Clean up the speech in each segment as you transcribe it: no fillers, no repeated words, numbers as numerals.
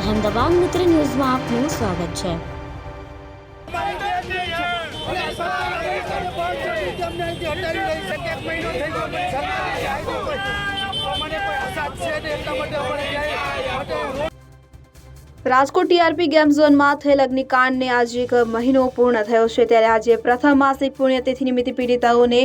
અહેમદાબાદ મિત્ર ન્યૂઝમાં આપનું સ્વાગત છે। રાજકોટ ટીઆરપી ગેમ ઝોનમાં થયેલ અગ્નિકાંડને આજે 1 મહિનો પૂર્ણ થયો છે, ત્યારે આજે પ્રથમ માસિક પુણ્યતિથિ નિમિત્તે પીડિતાઓને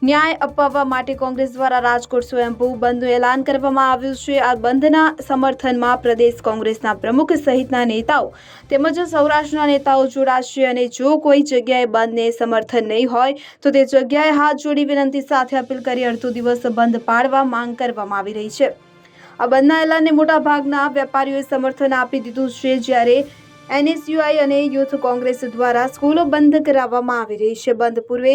ન્યાય અપાવવા માટે કોંગ્રેસ દ્વારા રાજકોટ સ્વયંભૂ બંધનું એલાન કરવામાં આવ્યું છે। આ બંધના સમર્થનમાં પ્રદેશ કોંગ્રેસના પ્રમુખ સહિતના નેતાઓ તેમજ સૌરાષ્ટ્રના નેતાઓ જોડાશે અને જો કોઈ જગ્યાએ બંધને સમર્થન નહીં હોય તો તે જગ્યાએ હાથ જોડી વિનંતી સાથે અપીલ કરી અડધો દિવસ બંધ પાડવા માંગ કરવામાં આવી રહી છે। આ બંધના એલાનને મોટા ભાગના વેપારીઓએ સમર્થન આપી દીધું છે, જ્યારે એનએસયુઆઈ અને યુથ કોંગ્રેસ દ્વારા સ્કૂલો બંધ કરાવવામાં આવી રહી છે। બંધ પૂર્વે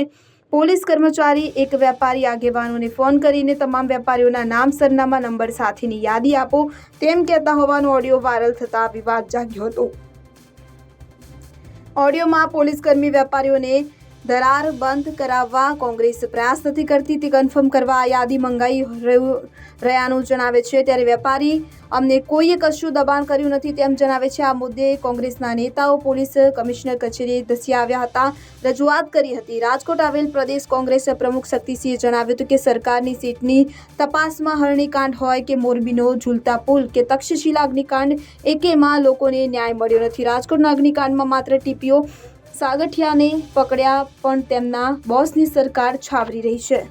પોલીસ કર્મચારી એક વેપારી આગેવાનોને ફોન કરીને તમામ વેપારીઓના નામ, સરનામા, નંબર સાથેની યાદી આપો તેમ કહેતા હોવાનો ઓડિયો વાયરલ થતા વિવાદ જાગ્યો હતો। ઓડિયોમાં પોલીસકર્મી વેપારીઓને દરાર બંધ કરાવવા કોંગ્રેસ પ્રયાસ નથી કરતી તે કન્ફર્મ કરવા આ યાદી મંગાઈ રહ્યાનું જણાવે છે, ત્યારે વેપારી અમને કોઈએ કશું દબાણ કર્યું નથી તેમ જણાવે છે। આ મુદ્દે કોંગ્રેસના નેતાઓ પોલીસ કમિશનર કચેરીએ ધસી આવ્યા હતા, રજૂઆત કરી હતી। રાજકોટ આવેલ પ્રદેશ કોંગ્રેસ પ્રમુખ શક્તિસિંહે જણાવ્યું હતું કે સરકારની સીટની તપાસમાં હરણીકાંડ હોય કે મોરબીનો ઝૂલતા પુલ કે તક્ષશિલા અગ્નિકાંડ, એકેમાં લોકોને ન્યાય મળ્યો નથી। રાજકોટના અગ્નિકાંડમાં માત્ર ટીપીઓ સાગઠિયાને પકડ્યા પણ તેમના બોસની સરકાર છાવરી રહી છે।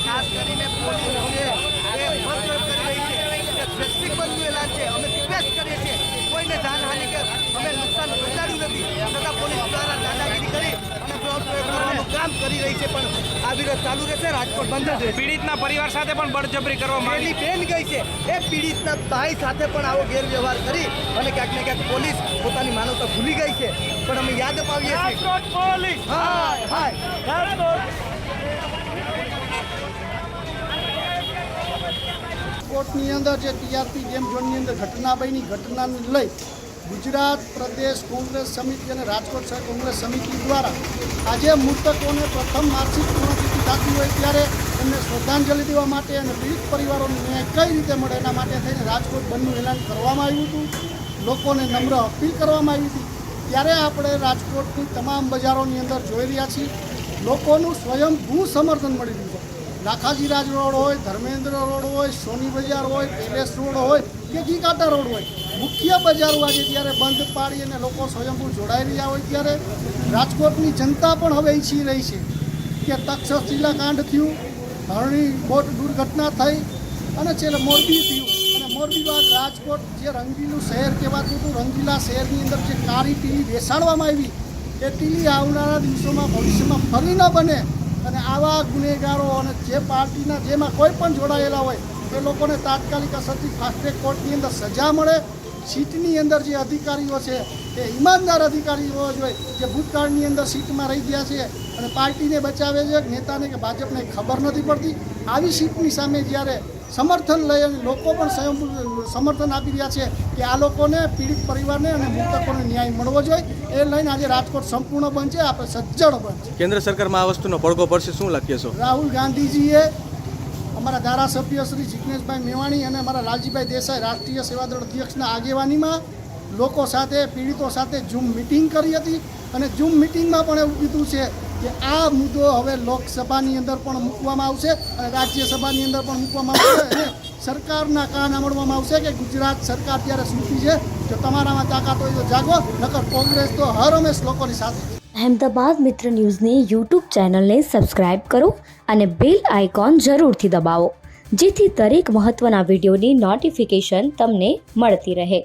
ખાસ કરીને પોલીસ છે એ બંધ કરી રહી છે કે સ્પેસિફિક બંધનું એલાન છે। અમે રિક્વેસ્ટ કરીએ છીએ કોઈને જાનહાનિ કે અમે નુકસાન પહોંચાડ્યું નથી, છતાં પોલીસ દ્વારા દાદાગીરી કરી અને કરવાનું કામ કરી રહી છે, પણ આ વિરોધ ચાલુ રહેશે। રાજકોટ બંધ રહેશે। પીડિતના પરિવાર સાથે પણ બળજબરી કરવામાં આવી બેન ગઈ છે, એ પીડિતના ભાઈ સાથે પણ આવો ગેરવ્યવહાર કરી અને ક્યાંક ને ક્યાંક પોલીસ પોતાની માનવતા ભૂલી ગઈ છે, પણ અમે યાદ અપાવીએ છીએ રાજકોટ પોલીસ રાજકોટની અંદર જે ટીઆરપી ગેમ ઝોનની અંદર ઘટના બની, ઘટનાને લઈ ગુજરાત પ્રદેશ કોંગ્રેસ સમિતિ અને રાજકોટ શહેર કોંગ્રેસ સમિતિ દ્વારા આજે મૃતકોને પ્રથમ માસિક પુણ્યતિથિ થતી હોય ત્યારે એમને શ્રદ્ધાંજલિ દેવા માટે અને પીડિત પરિવારોને ન્યાય કઈ રીતે મળે એના માટે થઈને રાજકોટ બંધનું એલાન કરવામાં આવ્યું હતું। લોકોને નમ્ર અપીલ કરવામાં આવી હતી। ત્યારે આપણે રાજકોટની તમામ બજારોની અંદર જોઈ રહ્યા છીએ લોકોનું સ્વયંભૂ સમર્થન મળી રહ્યું છે। લાખાજીરાજ રોડ હોય, ધર્મેન્દ્ર રોડ હોય, સોની બજાર હોય, પેલેસ રોડ હોય કે ગીકાટા રોડ હોય, મુખ્ય બજારો આજે જ્યારે બંધ પાડી અને લોકો સ્વયંભૂ જોડાઈ રહ્યા હોય ત્યારે રાજકોટની જનતા પણ હવે ઈચ્છી રહી છે કે તક્ષશિલા કાંડ થયું, હરણી બોટ દુર્ઘટના થઈ અને છેલ્લે મોરબી થયું અને મોરબી બાદ રાજકોટ જે રંગીલું શહેર કહેવાતું હતું, રંગીલા શહેરની અંદર જે કાળી ટીલી બેસાડવામાં આવી એ ટીલી આવનારા દિવસોમાં ભવિષ્યમાં ફરી ન બને અને આવા ગુનેગારો અને જે પાર્ટીના જેમાં કોઈ પણ જોડાયેલા હોય એ લોકોને તાત્કાલિક અસરથી ફાસ્ટ ટ્રેક કોર્ટની અંદર સજા મળે। સીટની અંદર જે અધિકારીઓ છે એ ઈમાનદાર અધિકારીઓ જોઈએ જે ભૂતકાળની અંદર સીટમાં રહી ગયા છે અને પાર્ટીને બચાવે છે, નેતાને કે ભાજપને ખબર નથી પડતી। આવી સીટની સામે જ્યારે સમર્થન લઈ અને લોકો પણ સમર્થન આપી રહ્યા છે કે આ લોકોને, પીડિત પરિવારને અને મૃતકોને ન્યાય મળવો જોઈએ, એ લઈને આજે રાજકોટ સંપૂર્ણ બંધ છે, આપણે સજ્જડ બંધ છે। કેન્દ્ર સરકારમાં આ વસ્તુનો પડઘો પડશે, શું લખીએ છો? રાહુલ ગાંધીજીએ અમારા ધારાસભ્ય શ્રી જિગ્નેશભાઈ મેવાણી અને અમારા લાલજીભાઈ દેસાઈ રાષ્ટ્રીય સેવાદળ અધ્યક્ષના આગેવાનીમાં લોકો સાથે, પીડિતો સાથે ઝૂમ મિટિંગ કરી હતી અને ઝૂમ મિટિંગમાં પણ એવું કીધું છે કે આ મુદ્દો હવે લોકસભાની અંદર પણ મૂકવામાં આવશે અને રાજ્યસભાની અંદર પણ મૂકવામાં આવશે અને સરકારના કાન સાંભળવામાં આવશે કે ગુજરાત સરકાર ત્યારે સૂતી છે, જો તમારામાં તાકાત હોય તો જાગો, નકર કોંગ્રેસ તો હર હંમેશ લોકોની સાથે છે। અહેમદાબાદ મિત્ર ન્યૂઝની યુટ્યુબ ચેનલને સબસ્ક્રાઇબ કરો અને બેલ આઇકોન જરૂરથી દબાવો, જેથી દરેક મહત્ત્વના વિડીયોની નોટિફિકેશન તમને મળતી રહે.